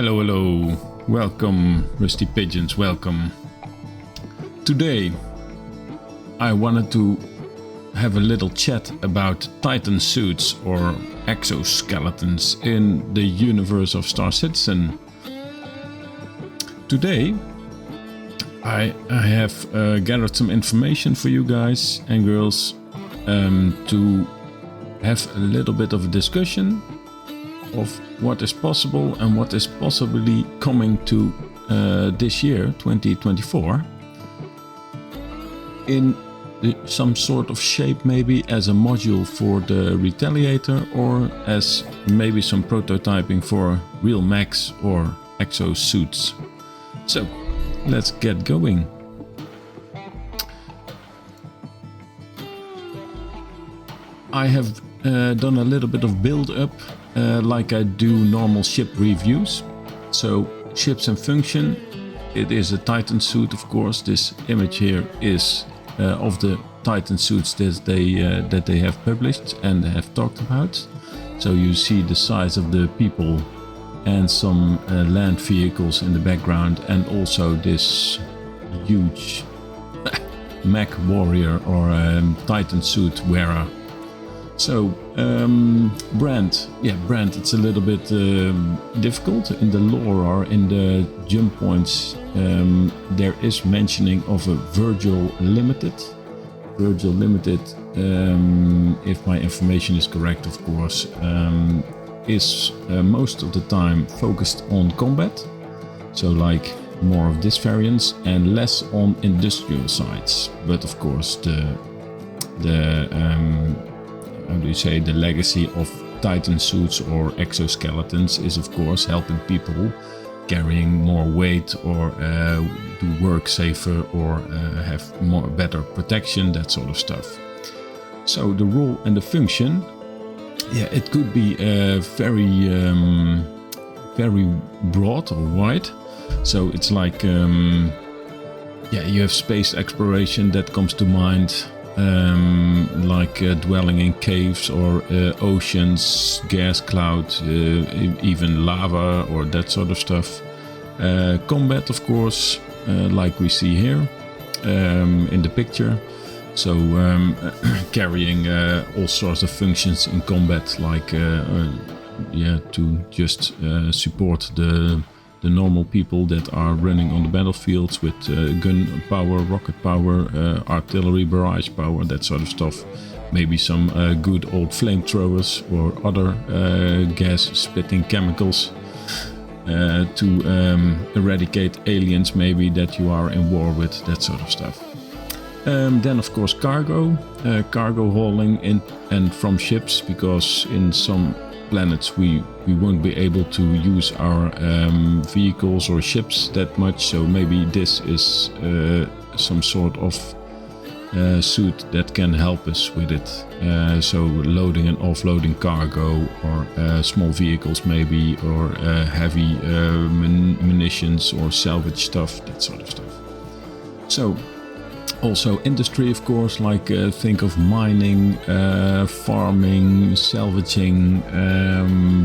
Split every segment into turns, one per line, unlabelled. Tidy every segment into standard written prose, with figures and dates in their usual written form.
Hello, hello. Welcome, Rusty Pigeons, welcome. Today, I wanted to have a little chat about Titan suits or exoskeletons in the universe of Star Citizen. Today, I have gathered some information for you guys and girls to have a little bit of a discussion of what is possible and what is possibly coming to this year, 2024, in some sort of shape, maybe as a module for the Retaliator or as maybe some prototyping for real mechs or EXO-Suits. So, let's get going. I have done a little bit of build-up like I do normal ship reviews. So, ships and function. It is a Titan suit, of course. This image here is of the Titan suits that they have published and have talked about. So you see the size of the people and some land vehicles in the background, and also this huge mech warrior or Titan suit wearer. So brand, it's a little bit difficult in the lore or in the jump points. There is mentioning of a Virgil Limited, if my information is correct, of course, is most of the time focused on combat, so like more of this variants and less on industrial sides. But of course the the legacy of Titan suits or exoskeletons is of course helping people carrying more weight or do work safer or have better protection, that sort of stuff. So the role and the function, it could be very broad or wide. So it's like you have space exploration that comes to mind, like dwelling in caves or oceans, gas clouds, even lava or that sort of stuff. Combat, of course, like we see here in the picture. So carrying all sorts of functions in combat, like to just support the normal people that are running on the battlefields with gun power, rocket power, artillery barrage power, that sort of stuff. Maybe some good old flamethrowers or other gas-spitting chemicals to eradicate aliens maybe that you are in war with, that sort of stuff. Then of course cargo hauling in and from ships, because in some planets we won't be able to use our vehicles or ships that much, so maybe this is some sort of suit that can help us with it. So loading and offloading cargo or small vehicles maybe, or heavy munitions or salvage stuff, that sort of stuff. So also industry, of course, like think of mining, farming, salvaging,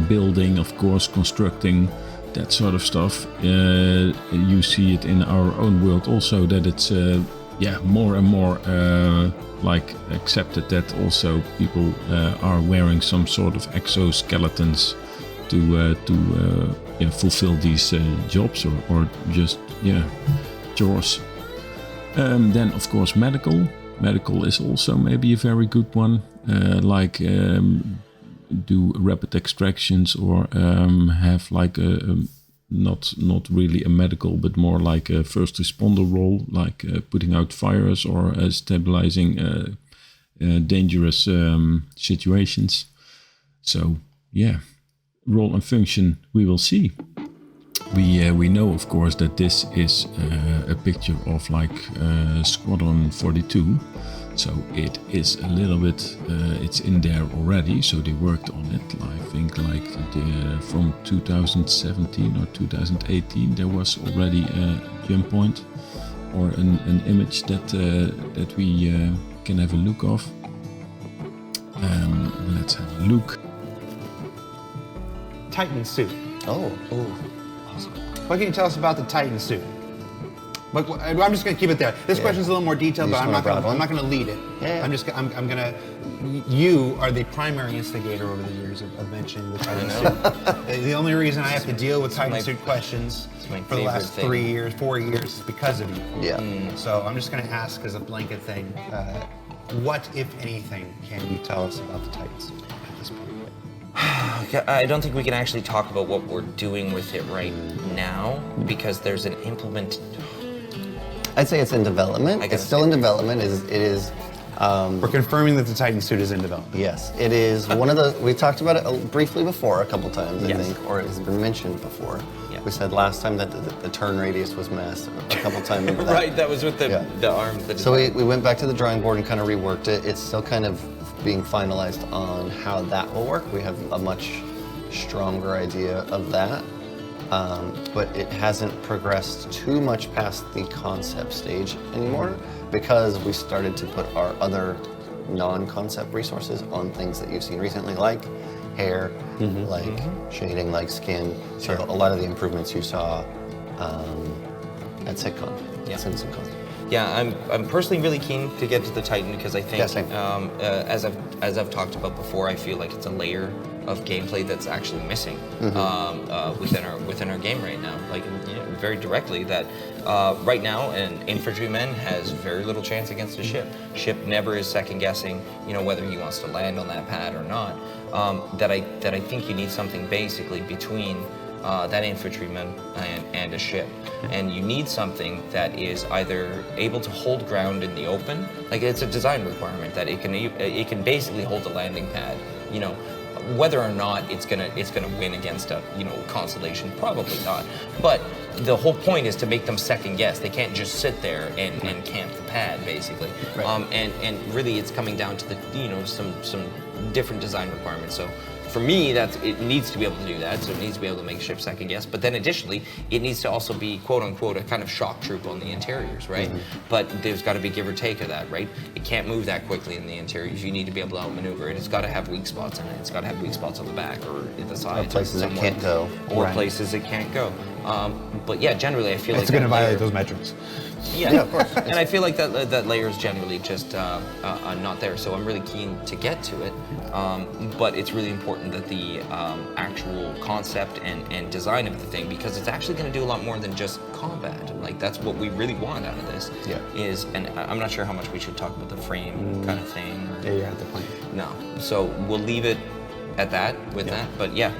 building, of course, constructing, that sort of stuff. You see it in our own world also, that it's more and more like accepted that also people are wearing some sort of exoskeletons to fulfill these jobs or just chores. Then of course medical is also maybe a very good one, like do rapid extractions or have like a not really a medical but more like a first responder role, like putting out fires or stabilizing dangerous situations. So role and function we will see. We know, of course, that this is a picture of like Squadron 42, so it is a little bit, it's in there already, so they worked on it, I think like from 2017 or 2018 there was already a jump point or an image that we can have a look of. Let's have a look.
Titan suit.
Oh.
possible.
What can you tell us about the Titan suit? I'm just going to keep it there. This question's a little more detailed, but I'm not going to lead it.
Yeah.
I'm going to. You are the primary instigator over the years of mentioning the Titan suit. The only reason I have to deal with Titan suit questions for the last 4 years is because of you.
Yeah.
So I'm just going to ask as a blanket thing. What, if anything, can you tell us about the Titan suit at this point?
I don't think we can actually talk about what we're doing with it right now because there's an implement.
I'd say it's in development. It's still in development. It is.
We're confirming that the Titan suit is in development.
Yes, it is one of the. We talked about it briefly before a couple times, I think, or it has been mentioned before. Yeah. We said last time that the turn radius was messed a couple times.
Right, that was with the arms.
So we went back to the drawing board and kind of reworked it. It's still kind of being finalized on how that will work. We have a much stronger idea of that. But it hasn't progressed too much past the concept stage anymore because we started to put our other non-concept resources on things that you've seen recently, like hair, like shading, like skin. So a lot of the improvements you saw at SitCon, SimCon.
Yeah, I'm personally really keen to get to the Titan because I think, as I've talked about before, I feel like it's a layer of gameplay that's actually missing within our game right now. Like very directly, that right now an infantryman has very little chance against a ship. Ship never is second guessing, whether he wants to land on that pad or not. That I think you need something basically between that infantryman and a ship. And you need something that is either able to hold ground in the open, like it's a design requirement that it can basically hold the landing pad. Whether or not it's gonna win against a constellation, probably not. But the whole point is to make them second guess. They can't just sit there and camp the pad basically. Right. And really it's coming down to the some different design requirements. So for me, it needs to be able to do that, so it needs to be able to make ships second guess. But then additionally, it needs to also be quote unquote a kind of shock troop on the interiors, right? But there's got to be give or take of that, right? It can't move that quickly in the interiors. You need to be able to outmaneuver it. It's got to have weak spots in it. It's got to have weak spots on the back or in the sides.
Or places it can't go.
Or places it can't go. But yeah, generally I feel like
it's going to violate those metrics.
Yeah, of course. And I feel like that layer is generally just not there. So I'm really keen to get to it. But it's really important that the actual concept and design of the thing, because it's actually going to do a lot more than just combat. Like that's what we really want out of this. Is, and I'm not sure how much we should talk about the frame kind of thing.
Yeah, you're at the point.
No. So we'll leave it at that that. But yeah,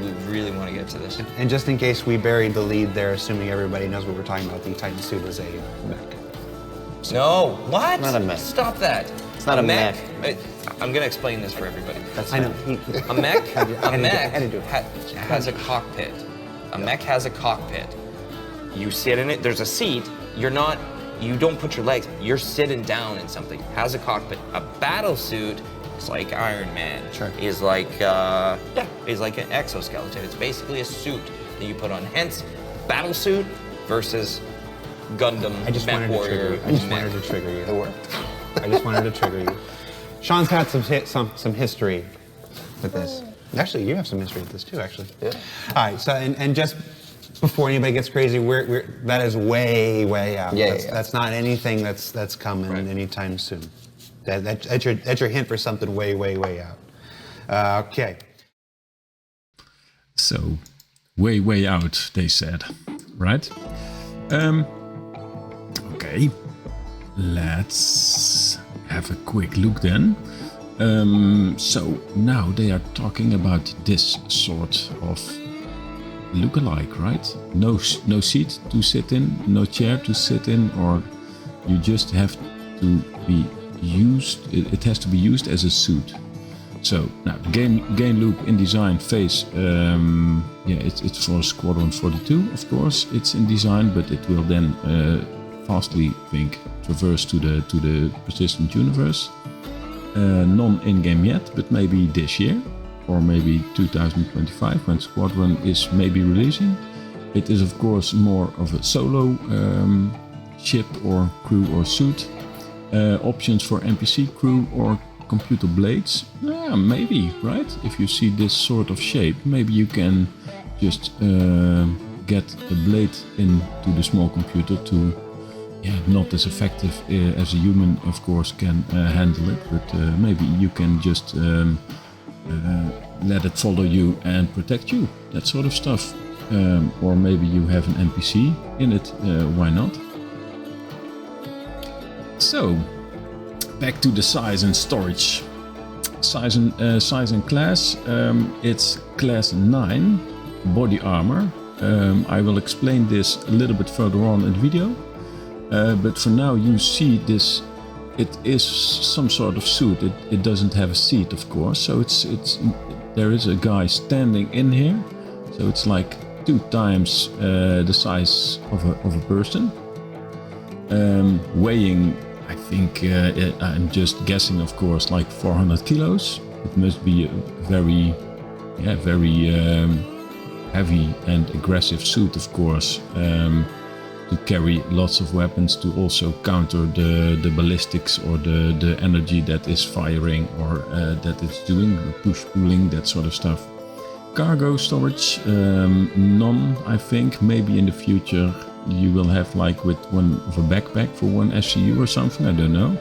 we really want to get to this.
And just in case we buried the lead there, assuming everybody knows what we're talking about, the Titan suit is a mech.
No, what?
It's not a mech.
Stop that.
It's not a mech.
I'm gonna explain this for everybody.
I know.
A mech has a cockpit. A mech has a cockpit. You sit in it. There's a seat. You don't put your legs. You're sitting down in something. Has a cockpit. A battle suit. It's like Iron Man. Is like an exoskeleton. It's basically a suit that you put on. Hence, battle suit versus Gundam.
I just wanted to trigger you. I just wanted to trigger you.
It worked.
I just wanted to trigger you. Sean's had some history with this. Actually, you have some history with this too. Actually.
Yeah.
All right. So and just before anybody gets crazy, that is way out. That's not anything that's coming anytime soon. That's your hint for something way out. Okay.
So, way out, they said, right? Okay, let's have a quick look then. So now they are talking about this sort of look-alike, right? No seat to sit in, no chair to sit in, or you just have to be used. It has to be used as a suit. So now game loop in design phase. It's for Squadron 42, of course. It's in design, but it will then fastly traverse to the persistent universe. Non-in-game yet, but maybe this year, or maybe 2025 when Squadron is maybe releasing. It is of course more of a solo ship or crew or suit. Options for NPC crew or computer blades. Maybe, right? If you see this sort of shape, maybe you can just get a blade into the small computer to, not as effective as a human, of course, can handle it, but maybe you can just let it follow you and protect you, that sort of stuff. Or maybe you have an NPC in it, why not? So, back to the size and storage. Size and class, it's class 9, body armor. I will explain this a little bit further on in the video, but for now you see this, it is some sort of suit. It doesn't have a seat, of course, so there is a guy standing in here, so it's like 2 times the size of a person, weighing, I think, I'm just guessing, of course, like 400 kilos. It must be a very heavy and aggressive suit, of course, to carry lots of weapons, to also counter the ballistics or the energy that is firing or that it's doing, push pulling, that sort of stuff. Cargo storage, none, I think. Maybe in the future you will have like with one of a backpack for one SCU or something, I don't know.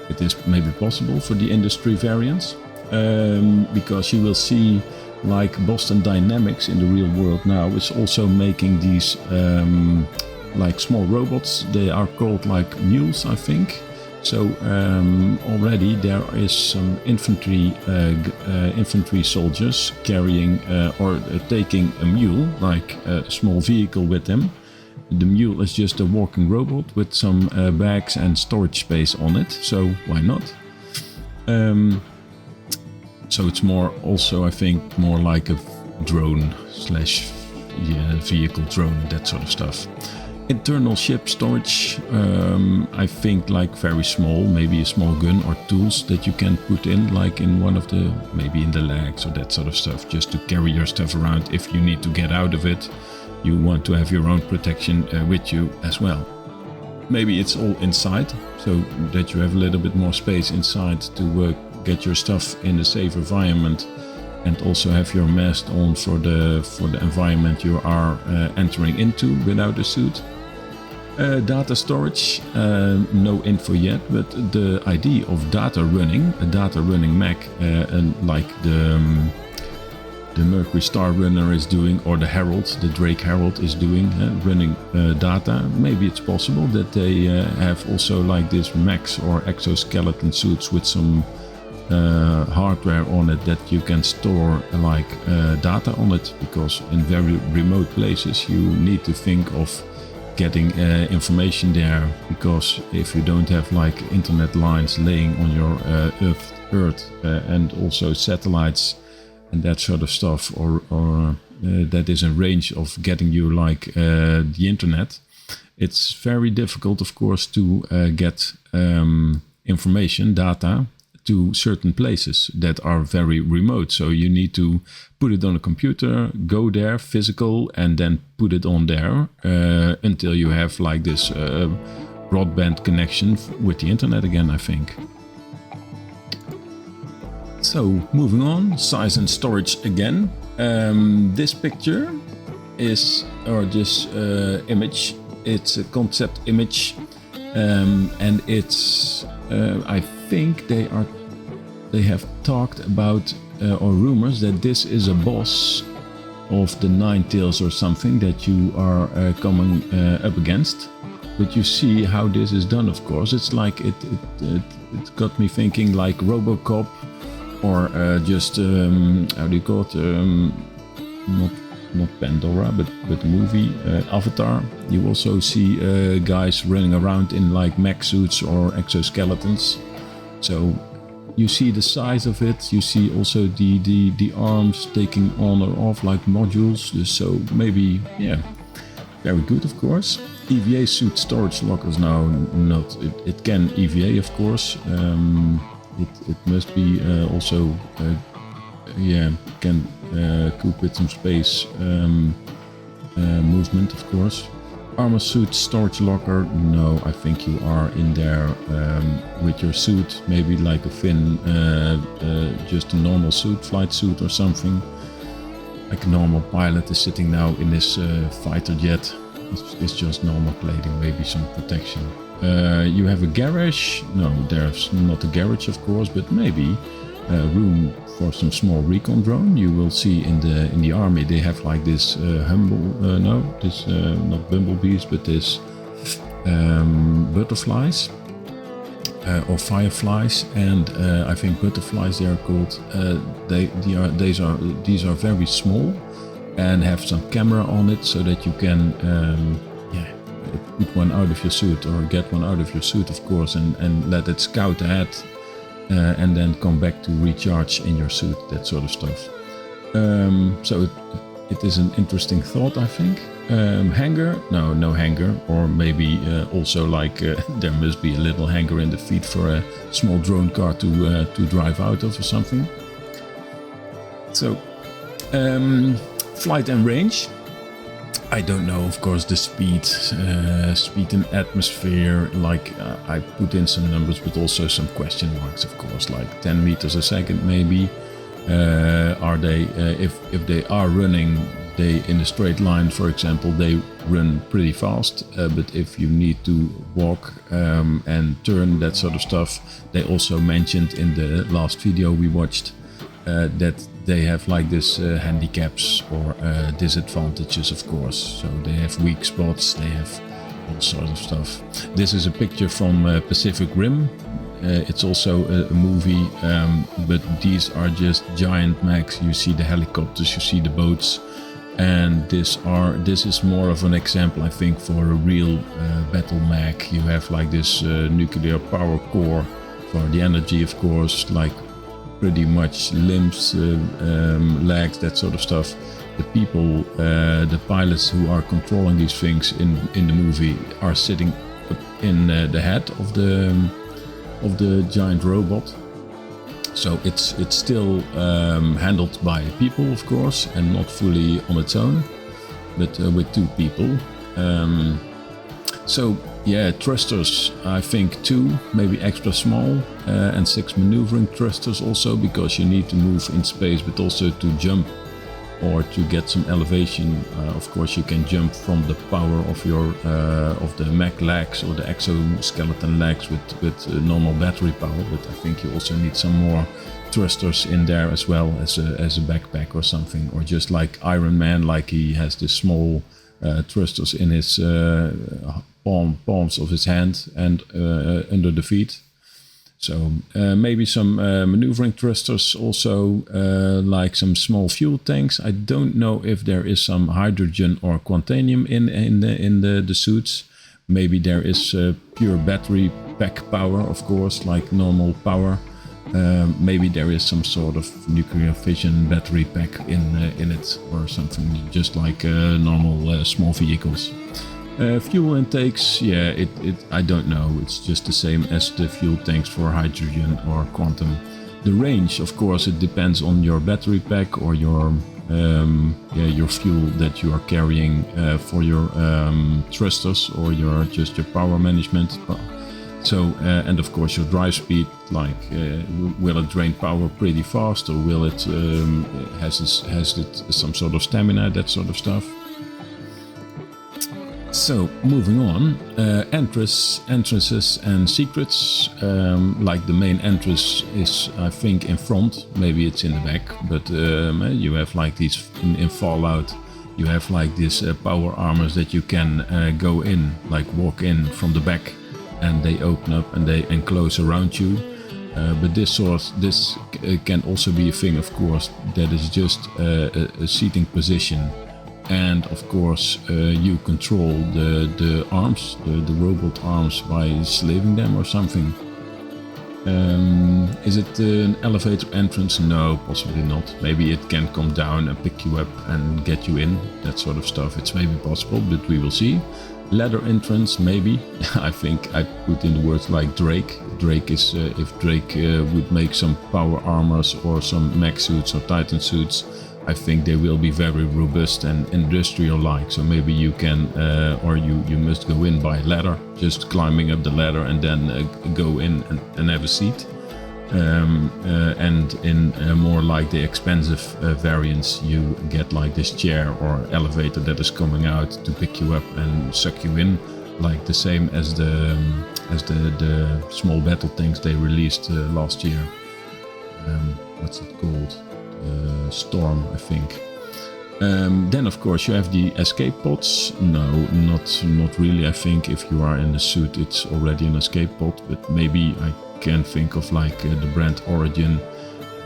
It is maybe possible for the industry variants, because you will see like Boston Dynamics in the real world now is also making these like small robots. They are called like mules, I think. So already there is some infantry soldiers carrying or taking a mule, like a small vehicle with them. The mule is just a walking robot with some bags and storage space on it, so why not? So it's more also, I think, more like a drone slash vehicle drone, that sort of stuff. Internal ship storage, I think like very small, maybe a small gun or tools that you can put in, like in one of the, maybe in the legs or that sort of stuff, just to carry your stuff around if you need to get out of it. You want to have your own protection with you as well. Maybe it's all inside, so that you have a little bit more space inside to get your stuff in a safe environment, and also have your mask on for the environment you are entering into without a suit. Data storage, no info yet, but the idea of data running, a data running Mech, and like the Mercury Star Runner is doing, or the Herald, the Drake Herald is doing, running data. Maybe it's possible that they have also like this mechs or exoskeleton suits with some hardware on it that you can store like data on it, because in very remote places you need to think of getting information there, because if you don't have like internet lines laying on your Earth and also satellites and that sort of stuff, or that is in range of getting you like the internet, it's very difficult, of course, to get information, data, to certain places that are very remote. So you need to put it on a computer, go there physical, and then put it on there until you have like this broadband connection with the internet again, I think. So moving on, size and storage again. This picture is, or this image, it's a concept image, and it's I think they have talked about or rumors that this is a boss of the Nine Tails or something that you are coming up against. But you see how this is done, of course. It's like it got me thinking like RoboCop, or just how do you call it? Not Pandora, but the movie Avatar. You also see guys running around in like mech suits or exoskeletons. So you see the size of it. You see also the arms taking on or off like modules. So maybe, yeah, very good, of course. EVA suit storage lockers now not. It can EVA, of course. It must be also, can cope with some space movement, of course. Armor suit storage locker, no, I think you are in there with your suit, maybe like a fin, just a normal suit, flight suit or something. like a normal pilot is sitting now in this fighter jet. It's just normal plating, maybe some protection. You have a garage. No, there's not a garage, of course, but maybe room for some small recon drone. You will see in the army they have like this not bumblebees, but this butterflies or fireflies, and I think butterflies they are called. These are very small and have some camera on it, so that you can put one out of your suit or get one out of your suit, of course, and let it scout ahead and then come back to recharge in your suit, that sort of stuff. So it is an interesting thought, I think. Hangar? No hangar, or maybe also like there must be a little hangar in the feed for a small drone car to drive out of or something. So flight and range. I don't know, of course, the speed in atmosphere, like I put in some numbers, but also some question marks, of course, like 10 meters a second maybe. Are they, if they are running, they in a straight line, for example, they run pretty fast, but if you need to walk and turn, that sort of stuff, they also mentioned in the last video we watched that they have like this handicaps or disadvantages, of course. So they have weak spots, they have all sorts of stuff. This is a picture from Pacific Rim. It's also a movie, but these are just giant mechs. You see the helicopters, you see the boats, and this is more of an example, I think, for a real battle mech. You have like this nuclear power core for the energy, of course, like pretty much limbs, legs, that sort of stuff. The people, the pilots who are controlling these things in the movie are sitting up in the head of the giant robot. So it's still handled by people, of course, and not fully on its own, but with two people. So yeah, thrusters, I think 2, maybe extra small, and 6 maneuvering thrusters also, because you need to move in space, but also to jump or to get some elevation. Of course, you can jump from the power of your of the mech legs or the exoskeleton legs with normal battery power, but I think you also need some more thrusters in there as well as a backpack or something, or just like Iron Man, like he has this small thrusters in his palms of his hand and under the feet. So maybe some maneuvering thrusters, also like some small fuel tanks. I don't know if there is some hydrogen or quantanium in the suits. Maybe there is pure battery pack power, of course, like normal power. Maybe there is some sort of nuclear fission battery pack in it or something, just like normal small vehicles. Fuel intakes, yeah, I don't know. It's just the same as the fuel tanks for hydrogen or quantum. The range, of course, it depends on your battery pack or your fuel that you are carrying for your thrusters or your power management. So and of course your drive speed, like will it drain power pretty fast, or will it has it some sort of stamina, that sort of stuff. So moving on, entrances and secrets. Like the main entrance is, I think, in front. Maybe it's in the back, but you have like these in Fallout. You have like these power armors that you can go in, like walk in from the back, and they open up and they enclose around you. But this can also be a thing, of course, that is just a seating position. And of course, you control the arms, the robot arms, by slaving them or something. Is it an elevator entrance? No, possibly not. Maybe it can come down and pick you up and get you in, that sort of stuff. It's maybe possible, but we will see. Ladder entrance, maybe. I think I put in the words like Drake. Drake is, if Drake would make some power armors or some mech suits or Titan suits, I think they will be very robust and industrial-like. So maybe you can, or you must go in by ladder, just climbing up the ladder and then go in and have a seat. and in more like the expensive variants, you get like this chair or elevator that is coming out to pick you up and suck you in, like the same as the small battle tanks they released last year. What's it called? Storm, I think. Then of course you have the escape pods. No, not really. I think if you are in a suit, it's already an escape pod. But maybe I can think of like the brand Origin.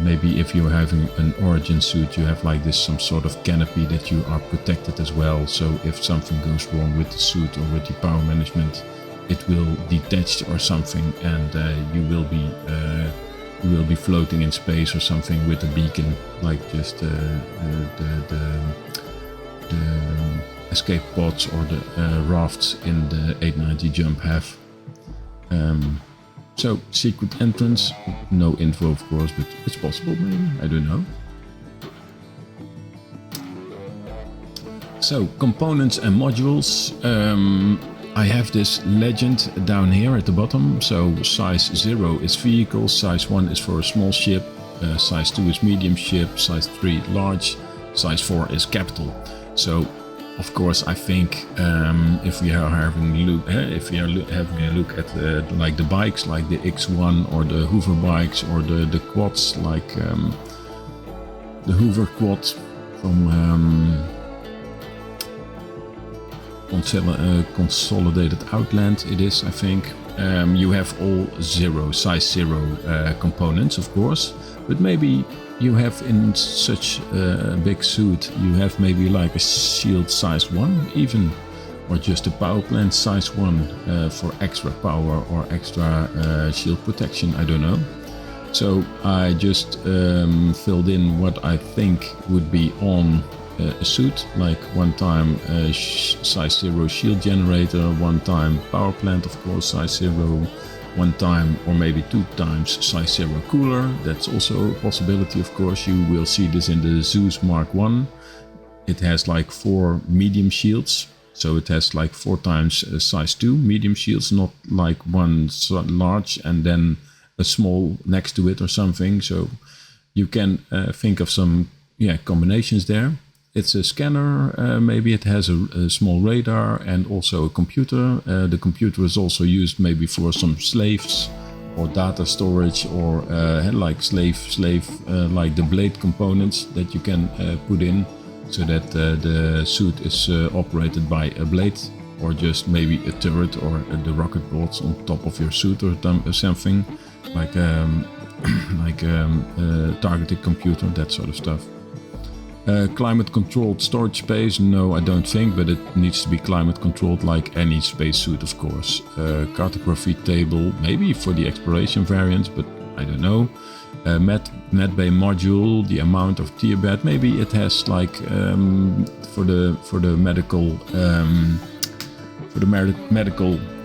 Maybe if you're having an Origin suit, you have like this some sort of canopy that you are protected as well. So if something goes wrong with the suit or with the power management, it will detach or something, and you will be floating in space or something with a beacon, like just the escape pods or the rafts in the 890 jump have. So secret entrance, no info of course, but it's possible maybe, I don't know. So components and modules. I have this legend down here at the bottom. So size 0 is vehicle, size 1 is for a small ship, size 2 is medium ship, size 3 large, size 4 is capital. So of course I think if we are having a look at like the bikes, like the X1 or the Hoover bikes or the quads, like the Hoover quad from Consolidated Outland, it is, I think. You have all size 0 components, of course, but maybe you have in such a big suit, you have maybe like a shield size 1 even, or just a power plant size 1 for extra power or extra shield protection, I don't know. So I just filled in what I think would be on a suit, like one time size 0 shield generator, one time power plant, of course, size 0, one time or maybe 2 times size 0 cooler. That's also a possibility, of course. You will see this in the Zeus Mark 1. It has like 4 medium shields, so it has like 4 times size 2 medium shields, not like one large and then a small next to it or something. So you can think of some combinations there. It's a scanner, maybe it has a small radar and also a computer. The computer is also used maybe for some slaves or data storage, or like slave like the blade components that you can put in, so that the suit is operated by a blade, or just maybe a turret or the rocket bots on top of your suit or something, like targeted computer, that sort of stuff. Climate controlled storage space, no I don't think, but it needs to be climate controlled like any spacesuit, of course. Cartography table, maybe for the exploration variants, but I don't know. Medbay module, the amount of tier bed, maybe it has like for the medical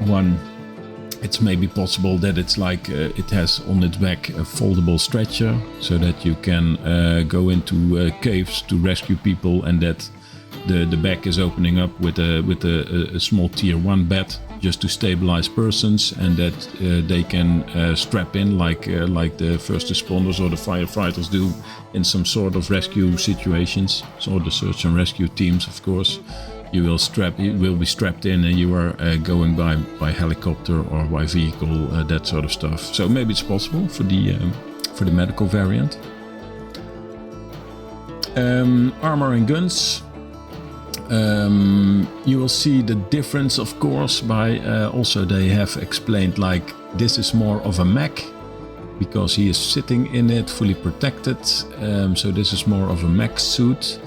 one. It's maybe possible that it's like it has on its back a foldable stretcher, so that you can go into caves to rescue people, and that the back is opening up with a small tier 1 bed just to stabilize persons, and that they can strap in like the first responders or the firefighters do in some sort of rescue situations, so the search and rescue teams, of course. You will be strapped in, and you are going by helicopter or by vehicle, that sort of stuff. So maybe it's possible for the medical variant. Armor and guns. You will see the difference, of course, by also they have explained like this is more of a mech, because he is sitting in it fully protected. So this is more of a mech suit.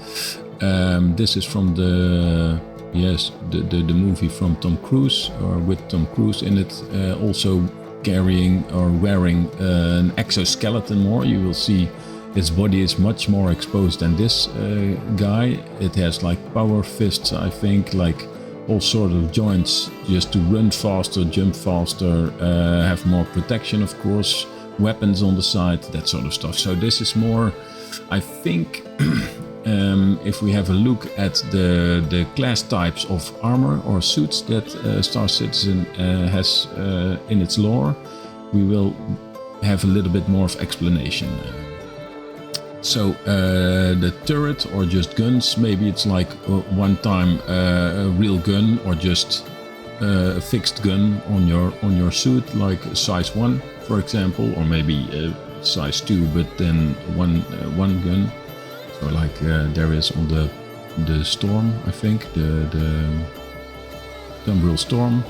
This is from the movie from Tom Cruise, or with Tom Cruise in it, also carrying or wearing an exoskeleton more. You will see his body is much more exposed than this guy. It has like power fists, I think, like all sort of joints just to run faster, jump faster, have more protection, of course, weapons on the side, that sort of stuff. So this is more, I think, if we have a look at the class types of armor or suits that Star Citizen has in its lore, we will have a little bit more of explanation. So the turret or just guns, maybe it's like one time a real gun or just a fixed gun on your suit, like size 1 for example, or maybe size 2 but then one gun. So like there is on the Storm, I think, the Umbriel Storm.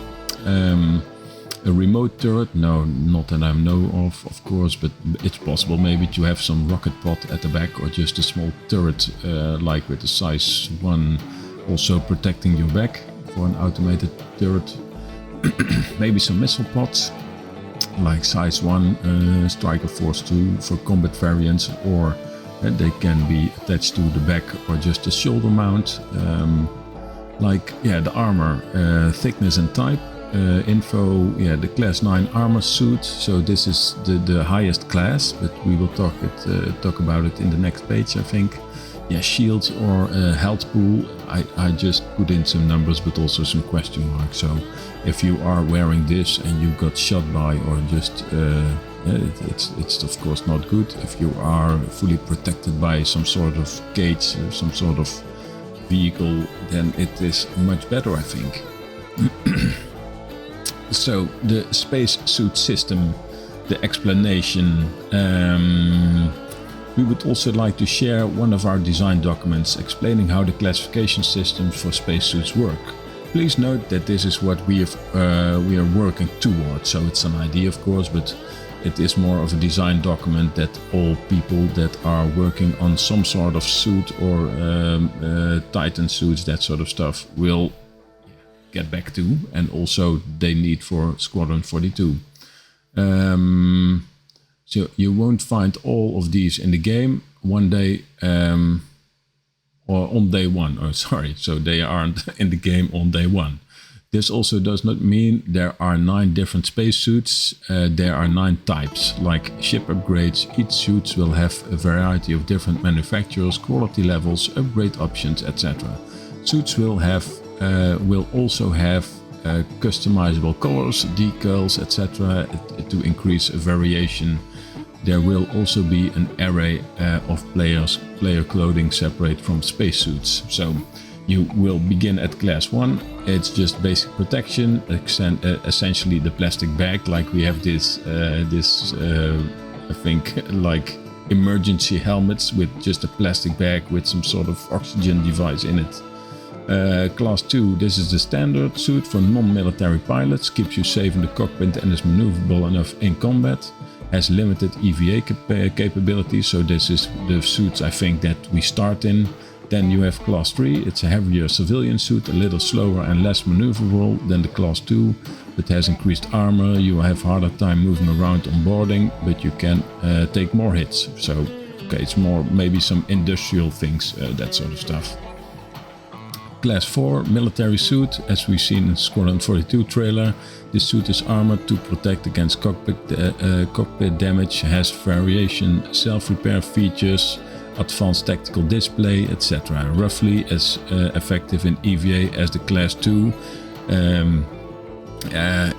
A remote turret? No, not that I know of course, but it's possible maybe to have some rocket pod at the back or just a small turret like with a size 1 also protecting your back for an automated turret. Maybe some missile pods like size 1, Striker Force 2 for combat variants, or they can be attached to the back or just a shoulder mount. The armor, thickness and type. Info, the class 9 armor suit, so this is the highest class, but we will talk about it in the next page, I think. Shields or health pool, I just put in some numbers but also some question marks. So if you are wearing this and you got shot by or just it's of course not good. If you are fully protected by some sort of cage, some sort of vehicle, then it is much better, I think. So the space suit system, the explanation. We would also like to share one of our design documents explaining how the classification systems for spacesuits work. Please note that this is what we are working towards. So it's an idea, of course, but it is more of a design document that all people that are working on some sort of suit or Titan suits, that sort of stuff, will get back to, and also they need for Squadron 42. So you won't find all of these in the game one day, or on day 1. Oh, sorry. So they aren't in the game on day 1. This also does not mean there are 9 different spacesuits. There are 9 types, like ship upgrades. Each suit will have a variety of different manufacturers, quality levels, upgrade options, etc. Suits will also have customizable colors, decals, etc. to increase variation. There will also be an array of player clothing separate from spacesuits. So you will begin at class 1. It's just basic protection, essentially the plastic bag, like we have this I think like emergency helmets with just a plastic bag with some sort of oxygen device in it. Class 2, this is the standard suit for non-military pilots, keeps you safe in the cockpit and is maneuverable enough in combat. Has limited EVA capability, so this is the suits I think that we start in. Then you have class 3, it's a heavier civilian suit, a little slower and less maneuverable than the class 2, but has increased armor. You have harder time moving around on boarding, but you can take more hits. So okay, it's more maybe some industrial things, that sort of stuff. Class 4, military suit, as we've seen in Squadron 42 trailer. This suit is armored to protect against cockpit damage, has variation self-repair features, advanced tactical display, etc. Roughly as effective in EVA as the Class 2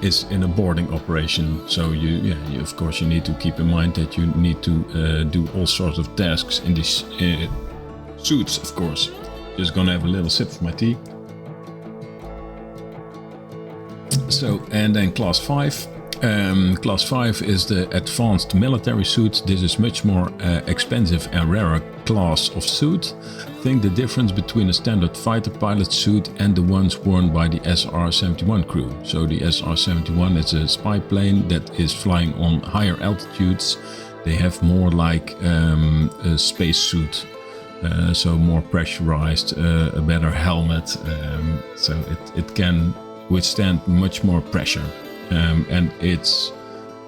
is in a boarding operation. So you of course you need to keep in mind that you need to do all sorts of tasks in these suits, of course. Just gonna have a little sip of my tea. So, and then class 5. Class 5 is the advanced military suit. This is much more expensive and rarer class of suit. Think the difference between a standard fighter pilot suit and the ones worn by the SR-71 crew. So the SR-71 is a spy plane that is flying on higher altitudes. They have more like a space suit. So more pressurized, a better helmet, so it can withstand much more pressure, and it's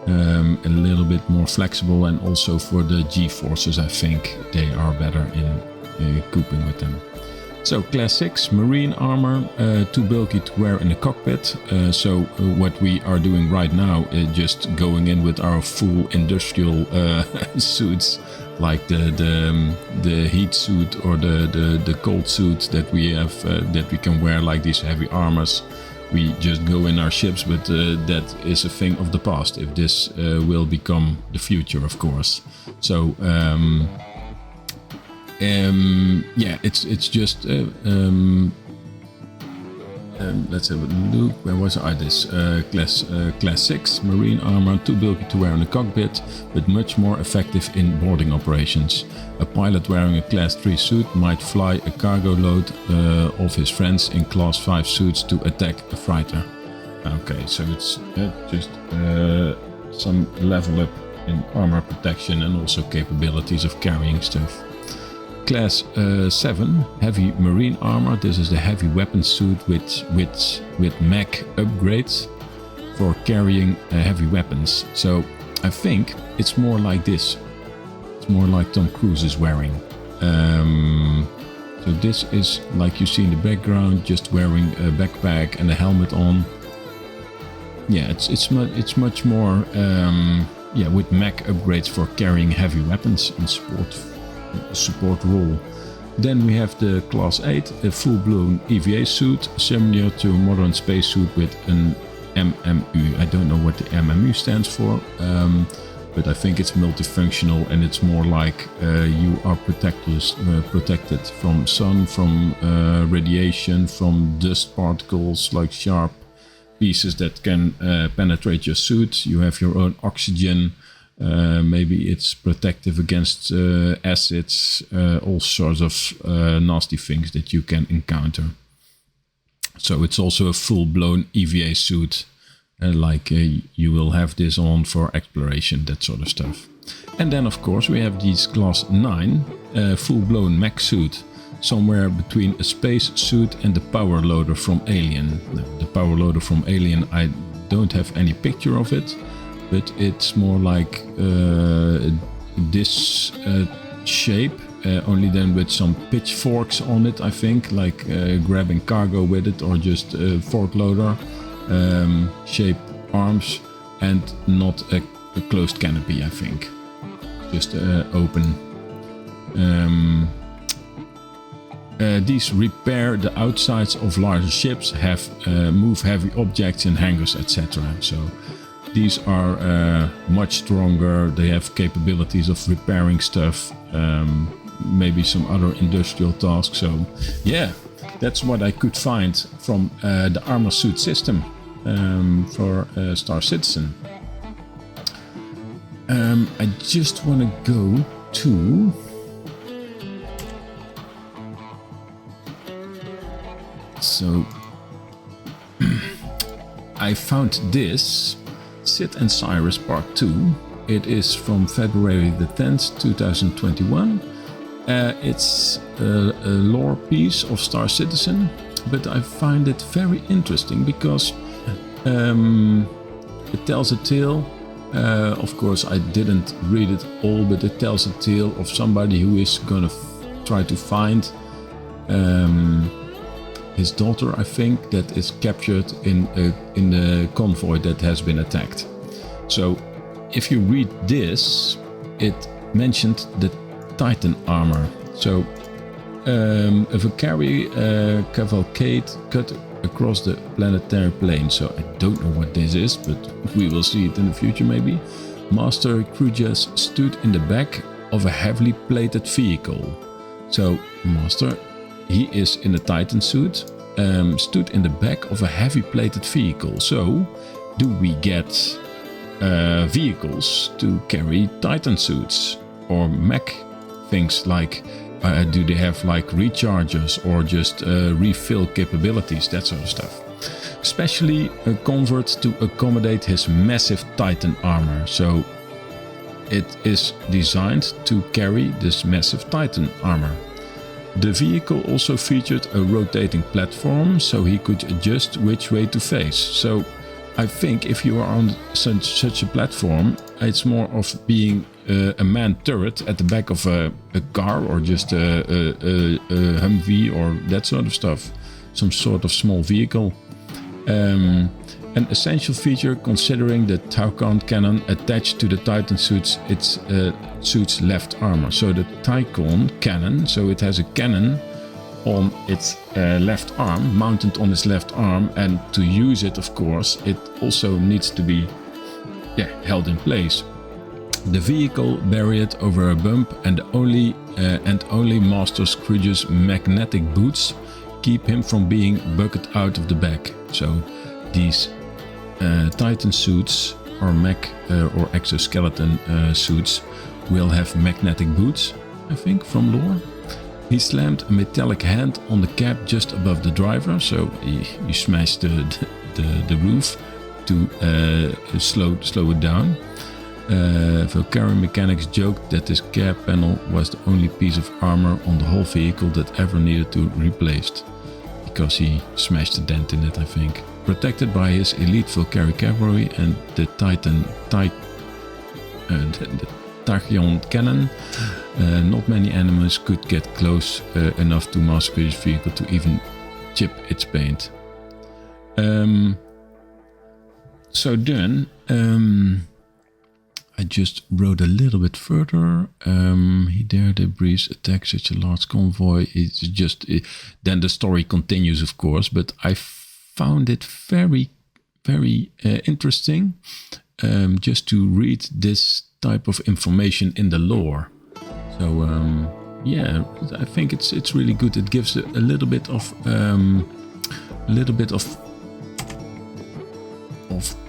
a little bit more flexible, and also for the G-forces I think they are better in coping with them. So class 6, marine armor, too bulky to wear in the cockpit. So what we are doing right now is just going in with our full industrial suits, like the heat suit or the cold suit that we have, that we can wear, like these heavy armors. we just go in our ships, but that is a thing of the past, if this will become the future, of course. So yeah, it's just let's have a look. Where was I? This class 6 marine armor, too bulky to wear in the cockpit, but much more effective in boarding operations. A pilot wearing a class 3 suit might fly a cargo load of his friends in class 5 suits to attack a fighter. Okay, so it's just some level up in armor protection and also capabilities of carrying stuff. Class 7 heavy marine armor. This is the heavy weapon suit with Mech upgrades for carrying heavy weapons. So I think it's more like this. It's more like Tom Cruise is wearing. So this is like you see in the background, just wearing a backpack and a helmet on. Yeah, it's much more yeah, with Mech upgrades for carrying heavy weapons and support role. Then we have the class 8, a full-blown EVA suit, similar to a modern spacesuit with an MMU. I don't know what the MMU stands for, but I think it's multifunctional, and it's more like you are protected from sun, from radiation, from dust particles like sharp pieces that can penetrate your suit. You have your own oxygen. Maybe it's protective against acids, all sorts of nasty things that you can encounter. So it's also a full-blown EVA suit, like you will have this on for exploration, that sort of stuff. And then of course we have this class 9 full-blown mech suit, somewhere between a space suit and the power loader from Alien. Now, the power loader from Alien, I don't have any picture of it, but it's more like this shape, only then with some pitchforks on it, I think, like grabbing cargo with it, or just a fork loader shape arms, and not a closed canopy, I think, just open. These repair the outsides of larger ships, move heavy objects in hangars, etc. So these are much stronger. They have capabilities of repairing stuff, maybe some other industrial tasks. So yeah, that's what I could find from the armor suit system for Star Citizen. I just want to go to... So I found this Sid and Cyrus Part 2. It is from February the 10th, 2021. It's a lore piece of Star Citizen, but I find it very interesting because it tells a tale. Of course, I didn't read it all, but it tells a tale of somebody who is gonna try to find his daughter, I think, that is captured in the convoy that has been attacked. So if you read this, it mentioned the Titan armor. So a Valkyrie cavalcade cut across the planetary plane. So I don't know what this is, but we will see it in the future maybe. Master Crujas stood in the back of a heavily plated vehicle. So Master, he is in a Titan suit, stood in the back of a heavy plated vehicle. So do we get vehicles to carry Titan suits or mech things, like do they have like rechargers or just refill capabilities, that sort of stuff. Especially a convert to accommodate his massive Titan armor. So it is designed to carry this massive Titan armor. The vehicle also featured a rotating platform, so he could adjust which way to face. So I think if you are on such a platform, it's more of being a manned turret at the back of a car, or just a Humvee or that sort of stuff. Some sort of small vehicle. An essential feature, considering the Taucan cannon attached to the Titan suits, its left armor. So the Taucan cannon, so it has a cannon on its left arm, mounted on its left arm, and to use it, of course, it also needs to be held in place. The vehicle buried over a bump, and only Master Scrooge's magnetic boots keep him from being bucketed out of the back. So these Titan suits or mech or exoskeleton suits will have magnetic boots, I think, from lore. He slammed a metallic hand on the cab just above the driver, so he smashed the roof to slow it down. Valkyrie mechanics joked that this cab panel was the only piece of armor on the whole vehicle that ever needed to be replaced, because he smashed a dent in it, I think. Protected by his elite Valkyrie cavalry and the Tachyon cannon, not many enemies could get close enough to Master's vehicle to even chip its paint. So then, I just wrote a little bit further. He dared a breeze attack such a large convoy. It's just then the story continues, of course. But I found it very, very interesting just to read this type of information in the lore. So I think it's really good. It gives a little bit of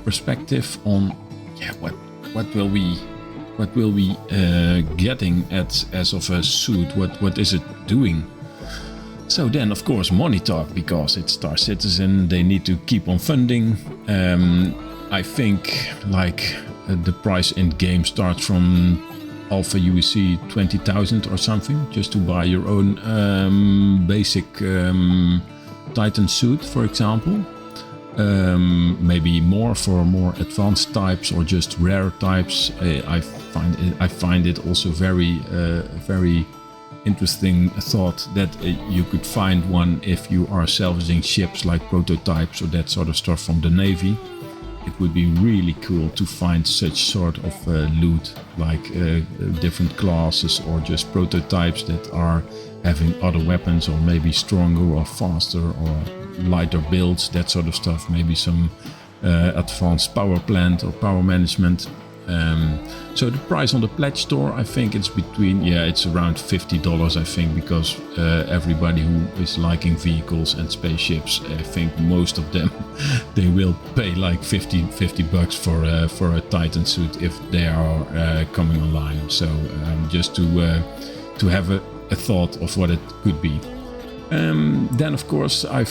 perspective on what will we getting as of a suit? What is it doing? So then, of course, money talk, because it's Star Citizen. They need to keep on funding. I think the price in game starts from Alpha UEC 20,000 or something, just to buy your own basic Titan suit, for example. Maybe more for more advanced types or just rare types. I find it also very interesting thought that you could find one if you are salvaging ships like prototypes or that sort of stuff from the Navy. It would be really cool to find such sort of loot, like different classes or just prototypes that are having other weapons, or maybe stronger or faster or lighter builds, that sort of stuff. Maybe some advanced power plant or power management. So the price on the pledge store, I think it's it's around $50, I think, because everybody who is liking vehicles and spaceships, I think most of them, they will pay like $50 for a Titan suit if they are coming online. So just to have a thought of what it could be. Then, of course, I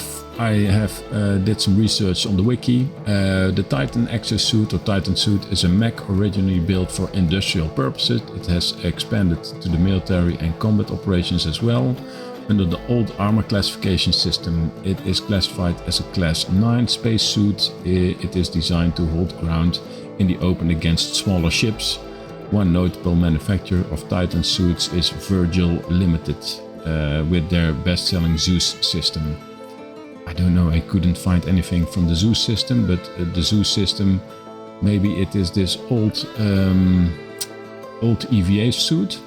have did some research on the wiki. The Titan EXO-Suit or Titan suit is a mech originally built for industrial purposes. It has expanded to the military and combat operations as well. Under the old armor classification system, it is classified as a Class 9 spacesuit. It is designed to hold ground in the open against smaller ships. One notable manufacturer of Titan suits is Virgil Limited, with their best-selling Zeus system. I don't know, I couldn't find anything from the Zeus system, but the Zeus system, maybe it is this old EVA suit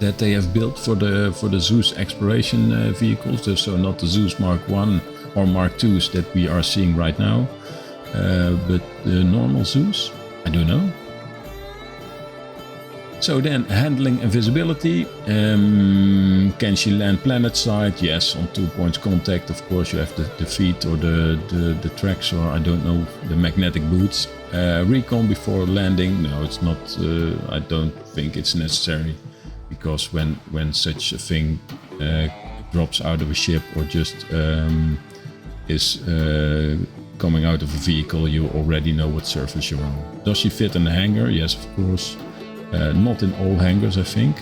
that they have built for the Zeus exploration vehicles. So not the Zeus Mark 1 or Mark 2s that we are seeing right now, but the normal Zeus. I don't know. So then, handling and visibility. Can she land planet side? Yes, on 2 points contact. Of course, you have the feet or the tracks, or I don't know, the magnetic boots. Recon before landing? No, it's not. I don't think it's necessary, because when such a thing drops out of a ship or just is coming out of a vehicle, you already know what surface you're on. Does she fit in the hangar? Yes, of course. Not in all hangars, I think.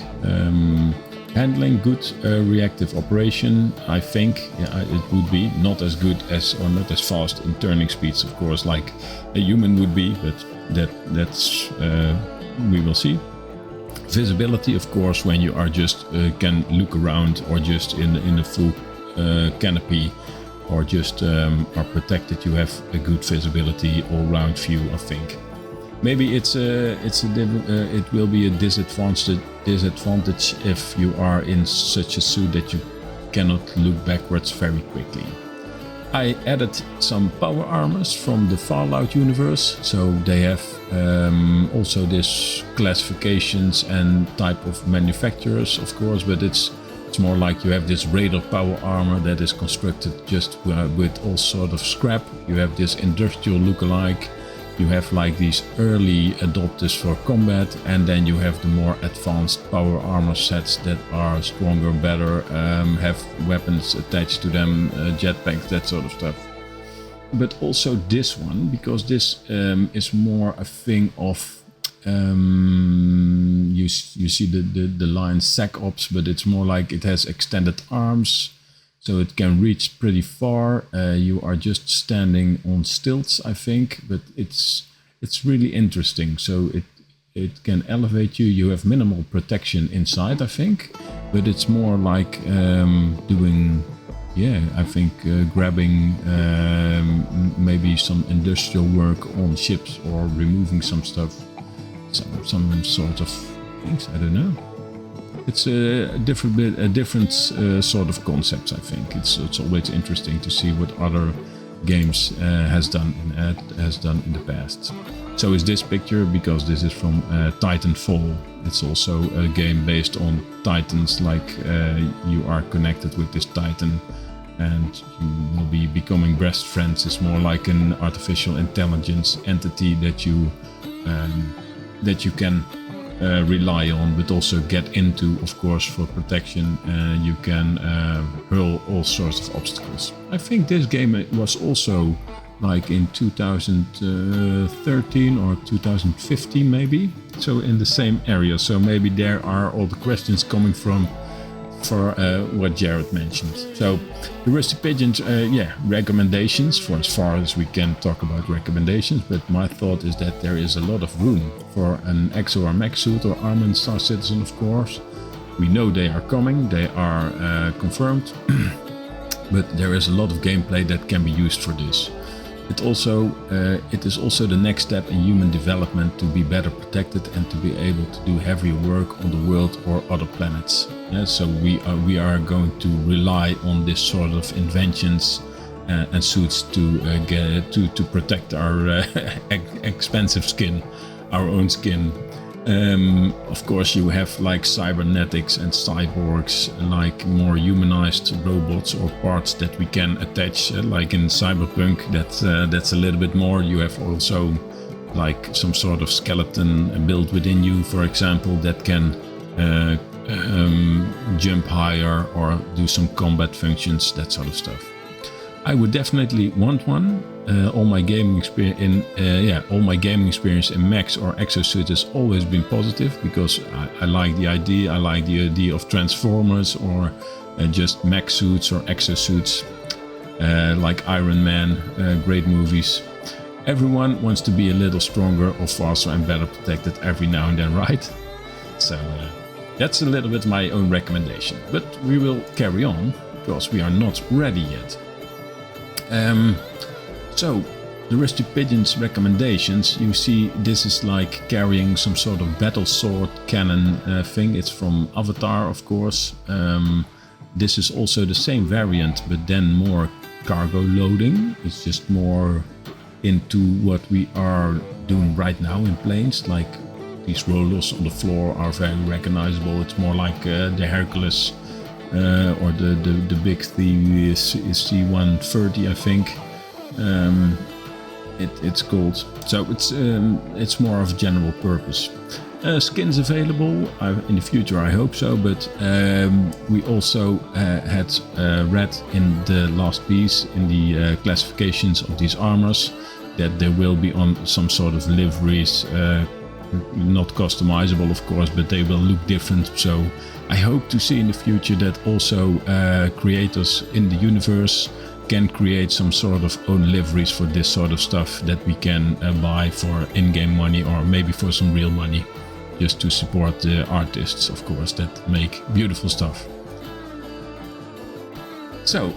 Handling, good reactive operation, I think. It would be not as good as, or not as fast in turning speeds, of course, like a human would be, but that's we will see. Visibility, of course, when you are just can look around, or just in a full canopy, or just are protected, you have a good visibility all-round view, I think. Maybe it will be a disadvantage if you are in such a suit that you cannot look backwards very quickly. I added some power armors from the Fallout universe, so they have also this classifications and type of manufacturers, of course, but it's more like you have this radar power armor that is constructed just with all sort of scrap. You have this industrial lookalike. You have like these early adopters for combat, and then you have the more advanced power armor sets that are stronger, better, have weapons attached to them, jetpacks, that sort of stuff. But also this one, because this is more a thing of you see the line Sec Ops, but it's more like it has extended arms. So it can reach pretty far. You are just standing on stilts, I think, but it's really interesting. So it can elevate you. You have minimal protection inside, I think, but it's more like doing, I think grabbing maybe some industrial work on ships or removing some stuff, some sort of things. I don't know. It's a different sort of concepts. I think it's always interesting to see what other games has done in the past. So is this picture, because this is from Titanfall. It's also a game based on Titans, like you are connected with this Titan and you will be becoming best friends. It's more like an artificial intelligence entity that you can rely on, but also get into, of course, for protection. You can hurl all sorts of obstacles. I think this game was also like in 2013 or 2015 maybe, so in the same area. So maybe there are all the questions coming from for what Jared mentioned. So the Rusty Pigeons, recommendations, for as far as we can talk about recommendations, but my thought is that there is a lot of room for an EXO or Mech suit or Armored Star Citizen, of course. We know they are coming, they are confirmed, but there is a lot of gameplay that can be used for this. It is also the next step in human development to be better protected and to be able to do heavier work on the world or other planets. So we are going to rely on this sort of inventions and suits to protect our expensive skin, our own skin. Of course, you have like cybernetics and cyborgs, like more humanized robots or parts that we can attach, like in Cyberpunk. That's a little bit more. You have also like some sort of skeleton built within you, for example, that can jump higher or do some combat functions, that sort of stuff. I would definitely want one. All my gaming experience in Mechs or EXO-Suit has always been positive, because I like the idea. I like the idea of Transformers or just Mech suits or EXO-Suits, like Iron Man, great movies. Everyone wants to be a little stronger or faster and better protected every now and then, right? So that's a little bit my own recommendation, but we will carry on because we are not ready yet. So, the Rusty Pigeons recommendations, you see this is like carrying some sort of battle sword cannon thing. It's from Avatar, of course. This is also the same variant, but then more cargo loading. It's just more into what we are doing right now in planes. Like these rollers on the floor are very recognizable. It's more like the Hercules or the big thing is C-130, I think. It's called. So it's more of general purpose. Skins available in the future, I hope so, but we also had read in the last piece in the classifications of these armors that there will be on some sort of liveries, not customizable of course, but they will look different. So I hope to see in the future that also creators in the universe can create some sort of own liveries for this sort of stuff that we can buy for in-game money or maybe for some real money, just to support the artists, of course, that make beautiful stuff. So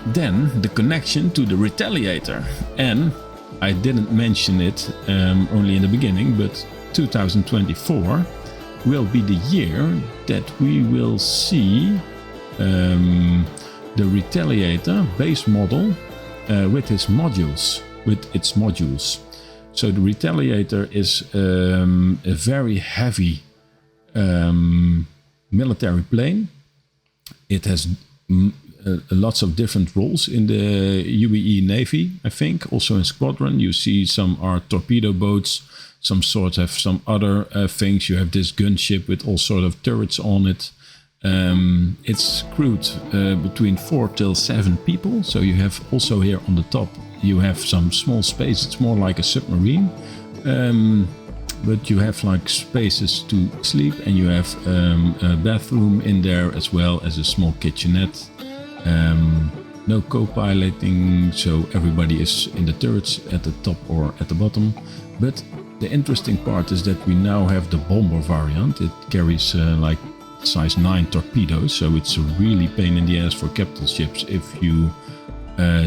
then the connection to the Retaliator, and I didn't mention it only in the beginning, but 2024 will be the year that we will see the Retaliator base model with its modules. So the Retaliator is a very heavy military plane. It has lots of different roles in the UEE Navy, I think. Also in Squadron, you see some are torpedo boats, some sort have some other things. You have this gunship with all sort of turrets on it. It's crewed between 4 till 7 people. So you have also here on the top, you have some small space. It's more like a submarine. But you have like spaces to sleep, and you have a bathroom in there as well as a small kitchenette. No co-piloting, so everybody is in the turrets at the top or at the bottom. But the interesting part is that we now have the bomber variant. It carries like size 9 torpedoes, so it's a really pain in the ass for capital ships if you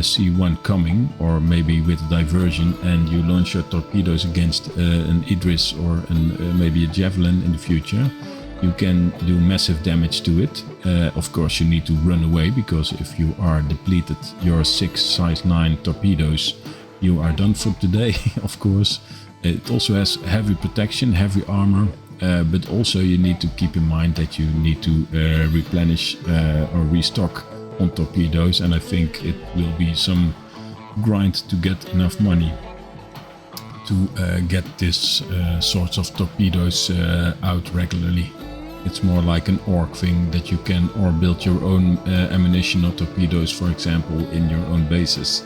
see one coming, or maybe with a diversion, and you launch your torpedoes against an Idris or maybe a Javelin in the future. You can do massive damage to it. Of course, you need to run away, because if you are depleted your 6 size 9 torpedoes, you are done for today, of course. It also has heavy protection, heavy armor, but also you need to keep in mind that you need to replenish or restock on torpedoes, and I think it will be some grind to get enough money to get this sorts of torpedoes out regularly. It's more like an orc thing that you can, or build your own ammunition or torpedoes, for example, in your own bases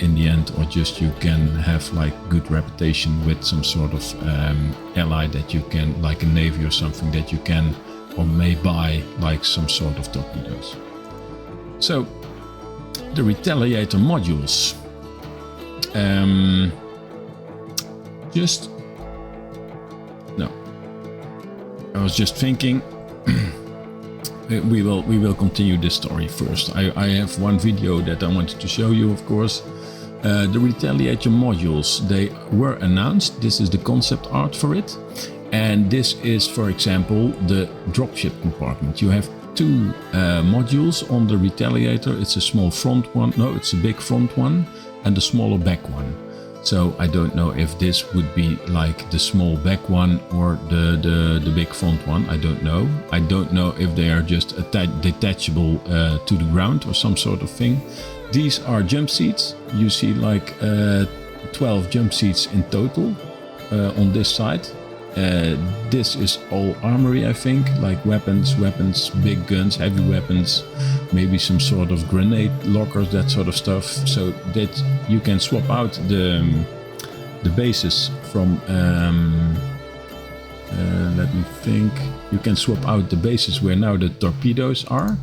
in the end, or just you can have like good reputation with some sort of ally that you can, like a navy or something, that you can or may buy like some sort of torpedoes. So the Retaliator modules, I was just thinking we will continue this story first. I have one video that I wanted to show you, of course. The Retaliator modules, they were announced. This is the concept art for it, and this is, for example, the dropship compartment. You have 2 modules on the Retaliator. It's a small front one, no, it's a big front one, and a smaller back one. So I don't know if this would be like the small back one or the big front one. I don't know. I don't know if they are just detachable to the ground or some sort of thing. These are jump seats. You see like 12 jump seats in total on this side. This is all armory, I think, like weapons, big guns, heavy weapons, maybe some sort of grenade lockers, that sort of stuff, so that you can swap out the bases from, let me think, you can swap out the bases where now the torpedoes are.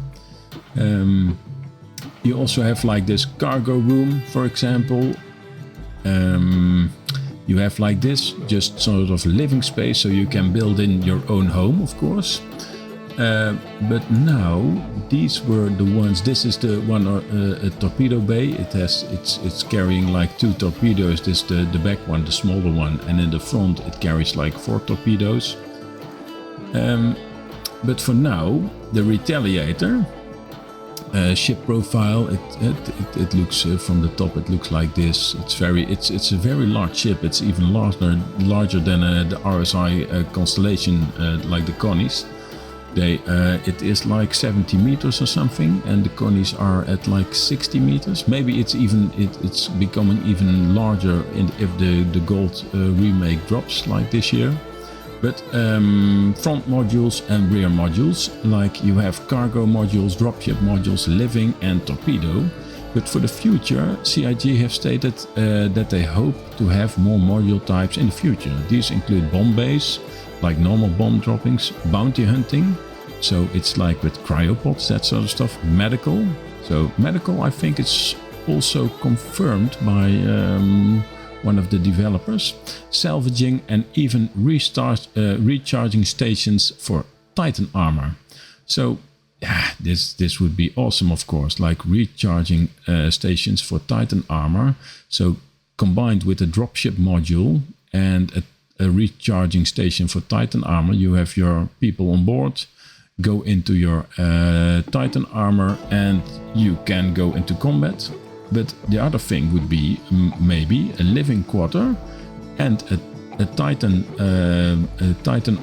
You also have like this cargo room, for example. You have like this, just sort of living space, so you can build in your own home, of course. But now these were the ones. This is the one, a torpedo bay. It's carrying like 2 torpedoes. This the back one, the smaller one, and in the front it carries like 4 torpedoes. But for now, the Retaliator ship profile, it looks from the top, it looks like this. It's a very large ship. It's even larger than the RSI constellation, like the Connies. It is like 70 meters or something, and the Connies are at like 60 meters. Maybe it's becoming even larger if the gold remake drops like this year. But front modules and rear modules, like you have cargo modules, dropship modules, living and torpedo. But for the future, CIG have stated that they hope to have more module types in the future. These include bomb base, like normal bomb droppings, bounty hunting, so it's like with cryopods, that sort of stuff, medical. So medical, I think it's also confirmed by one of the developers, salvaging and even recharging stations for Titan armor. So yeah, this would be awesome, of course, like recharging stations for Titan armor. So combined with a dropship module and a recharging station for Titan armor, you have your people on board. go into your Titan armor and you can go into combat. But the other thing would be maybe a living quarter and a Titan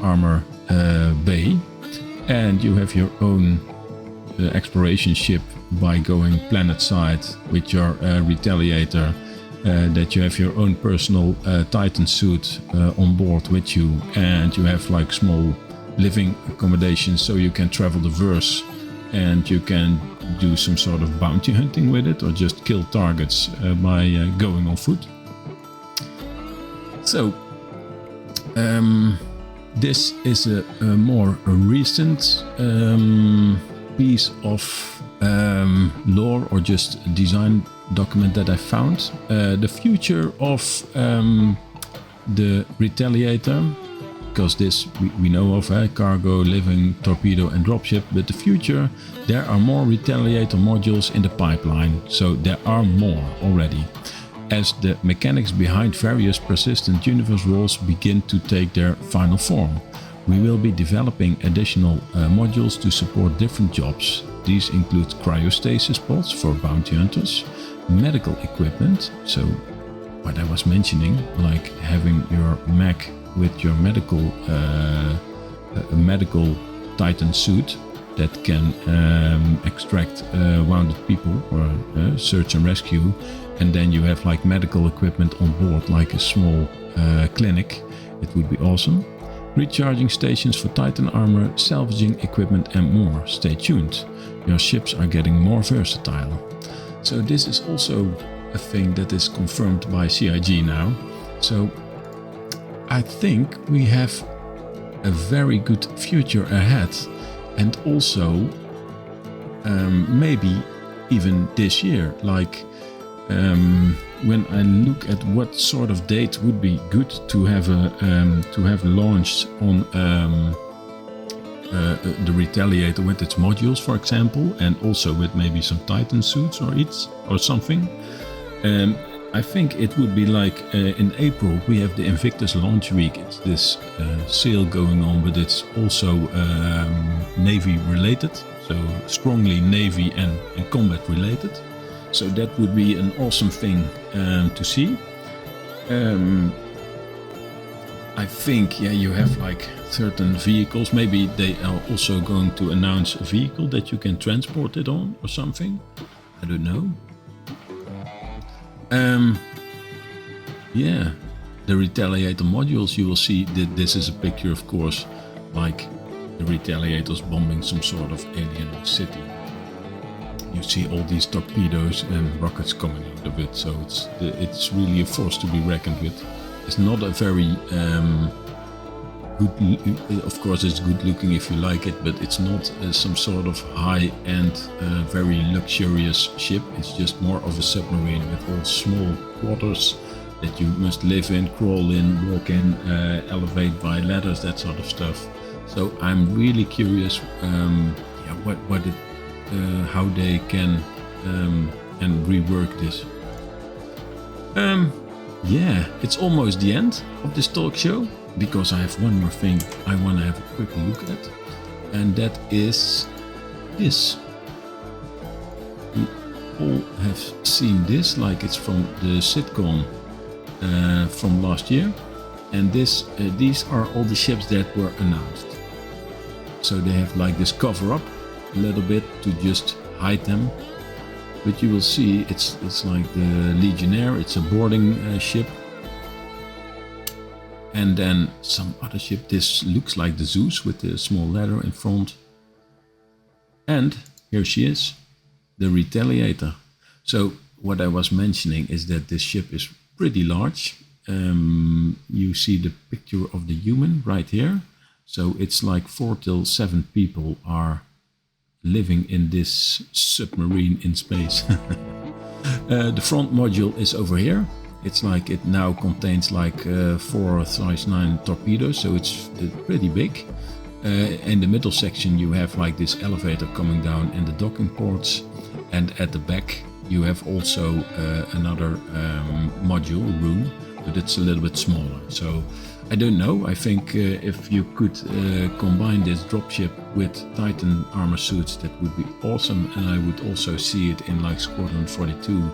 armor bay, and you have your own exploration ship by going planet side with your Retaliator. That you have your own personal Titan suit on board with you, and you have like small living accommodations so you can travel the verse and you can do some sort of bounty hunting with it or just kill targets by going on foot. So this is a more recent piece of lore or just design document that I found. The future of the Retaliator, because this we know of cargo, living, torpedo and dropship, but the future, there are more Retaliator modules in the pipeline, so there are more already. As the mechanics behind various persistent universe roles begin to take their final form, we will be developing additional modules to support different jobs. These include cryostasis pods for bounty hunters, medical equipment, so what I was mentioning, like having your Mech with your medical Titan suit that can extract wounded people or search and rescue, and then you have like medical equipment on board, like a small clinic. It would be awesome. Recharging stations for Titan armor, salvaging equipment and more. Stay tuned. Your ships are getting more versatile. So this is also a thing that is confirmed by CIG now. So I think we have a very good future ahead, and also maybe even this year. Like when I look at what sort of date would be good to have launched on the Retaliator with its modules, for example, and also with maybe some Titan suits or something. I think it would be like in April we have the Invictus launch week. It's this sale going on, but it's also Navy related, so strongly Navy and combat related. So that would be an awesome thing to see. I think you have like certain vehicles. Maybe they are also going to announce a vehicle that you can transport it on or something. I don't know. The Retaliator modules, you will see that this is a picture, of course, like the Retaliators bombing some sort of alien city. You see all these torpedoes and rockets coming out of it, so it's really a force to be reckoned with. It's not a very good, of course it's good looking if you like it, but it's not some sort of high-end, very luxurious ship. It's just more of a submarine with all small quarters that you must live in, crawl in, walk in, elevate by ladders, that sort of stuff. So I'm really curious how they can and rework this. It's almost the end of this talk show, because I have one more thing I want to have a quick look at, and that is this. We all have seen this, like it's from the sitcom from last year, and these are all the ships that were announced. So they have like this cover up a little bit to just hide them, but you will see it's like the Legionnaire. It's a boarding ship, and then some other ship. This looks like the Zeus with the small ladder in front, and here she is, the Retaliator. So what I was mentioning is that this ship is pretty large. You see the picture of the human right here, so it's like 4 till 7 people are living in this submarine in space. The front module is over here. It's like it now contains like 4 size 9 torpedoes, so it's pretty big. In the middle section you have like this elevator coming down and the docking ports, and at the back you have also another module room, but it's a little bit smaller. So I don't know. I think if you could combine this dropship with Titan armor suits, that would be awesome. And I would also see it in like Squadron 42,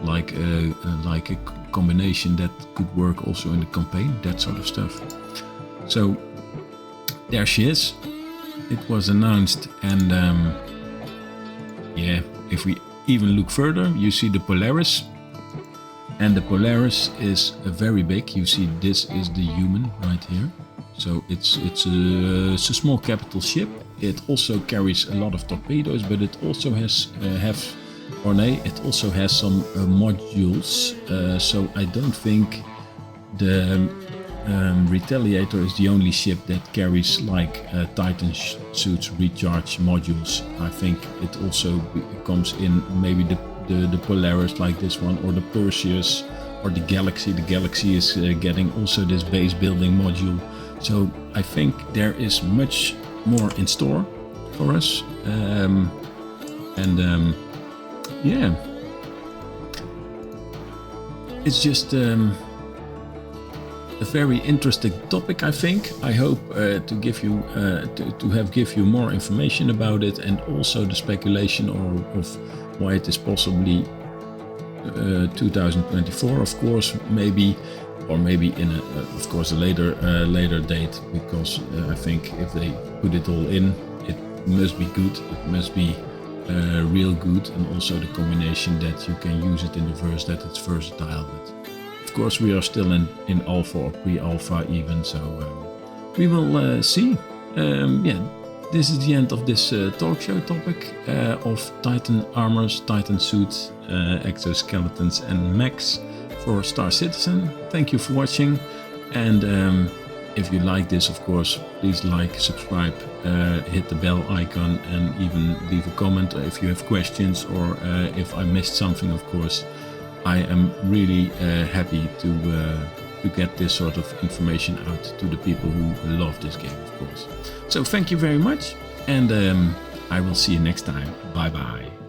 like a combination that could work also in the campaign, that sort of stuff. So there she is. It was announced, and yeah, if we even look further, you see the Polaris. And the Polaris is very big. You see, this is the human right here. So it's a small capital ship. It also carries a lot of torpedoes, but it also has it also has some modules. So I don't think the Retaliator is the only ship that carries like Titan suits recharge modules. I think it also comes in maybe the Polaris like this one, or the Perseus, or the Galaxy. The Galaxy is getting also this base building module. So I think there is much more in store for us. Yeah, it's just a very interesting topic, I think. I hope to give you give you more information about it, and also the speculation of why it is possibly 2024, of course, maybe, or maybe in of course a later date, because I think if they put it all in, it must be good. It must be real good, and also the combination that you can use it in the verse, that it's versatile. But of course, we are still in alpha or pre-alpha even, so we will see. Yeah. This is the end of this talk show topic of Titan armors, Titan suits, exoskeletons and mechs for Star Citizen. Thank you for watching, and if you like this, of course, please like, subscribe, hit the bell icon, and even leave a comment if you have questions, or if I missed something. Of course, I am really happy to get this sort of information out to the people who love this game, of course. So thank you very much, and I will see you next time. Bye bye.